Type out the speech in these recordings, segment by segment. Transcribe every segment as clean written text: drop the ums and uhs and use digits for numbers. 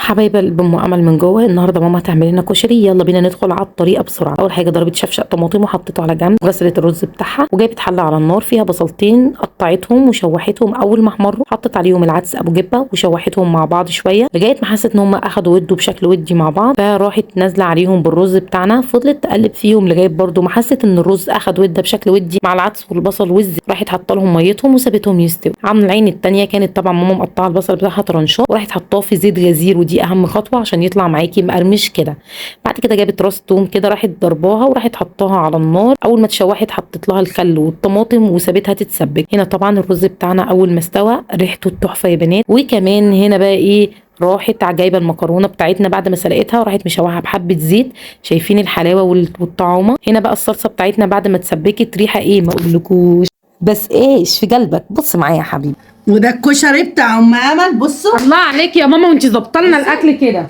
حبايبه ام امل من جوه. النهارده ماما هتعمل لنا كشري، يلا بينا ندخل على الطريقه بسرعه. اول حاجه ضربت شفشق طماطم وحطيته على جنب، غسلت الرز بتاعها وجابت حله على النار فيها بصلتين قطعتهم وشوحتهم. اول ما احمروا حطت عليهم العدس ابو جبه وشوحتهم مع بعض شويه لغايه ما حست ان هم اخدوا ودوا بشكل ودي مع بعض. فراحت نازله عليهم بالرز بتاعنا، فضلت تقلب فيهم لغايه برده ما حست ان الرز اخد وده بشكل ودي مع العدس والبصل والزيت. راحت حاطه لهم ميتهم وسابتهم يستوي. عن العين التانيه كانت طبعا ماما مقطعه البصل بتاعها طرنشات وراحت حطاه في زيت غزير، ودي اهم خطوه عشان يطلع معاكي مقرمش كده. بعد كده جابت راس توم كده راحت ضرباها وراحت حطاها على النار. اول ما اتشوحت حطت لها الخل والطماطم وسابتها تتسبك. هنا طبعا الرز بتاعنا اول ما استوى ريحته تحفه يا بنات. وكمان هنا بقى ايه، راحت جايبه المكرونه بتاعتنا بعد ما سلقتها وراحت مشوحها بحبه زيت. شايفين الحلاوه والطعامه. هنا بقى الصلصه بتاعتنا بعد ما اتسبكت ريحه ايه ما اقولكوش. بس ايش في قلبك، بص معايا يا حبيبي. وده الكشري بتاع ام امل. بصوا الله عليك يا ماما، وانت ظابطه لنا الاكل كده.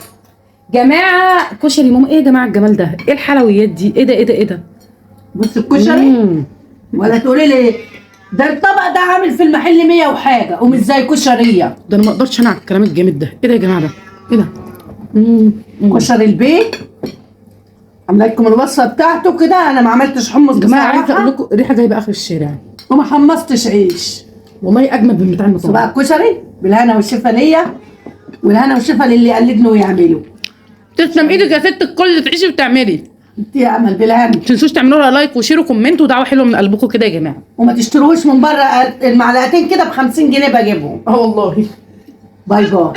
جماعه كشري ماما، ايه يا جماعه الجمال ده؟ ايه الحلويات دي؟ ايه ده ايه ده ايه ده؟ بص الكشري. ولا تقولي لي ده الطبق ده عامل في المحل 100 وحاجه ومش زي كشريه. ده انا ما اقدرش انا على الكلام الجامد ده. ايه ده يا جماعه ده؟ ايه ده؟ كشري البيت عامله لكم الوصفه بتاعته كده. انا ما عملتش حمص يا جماعه عايزه اقول بصراحه لكم الريحه جايبه اخر الشارع، وما حمصتش عيش. والله اجمد من بتاع المطاعم. بقى الكشري بالهنا والشفا ليا والهنا والشفا للي قلدني ويعملوا. تسلم ايدك يا ست الكل، تعيشي وتعملي. انت يا امل بالهنا. ما تنسوش تعملوا لها لايك وشير وكومنت ودعوه حلوه من قلبكم كده يا جماعه. وما تشتروش من بره المعلقتين كده ب 50 جنيه بجيبهم. اه والله. باي باي.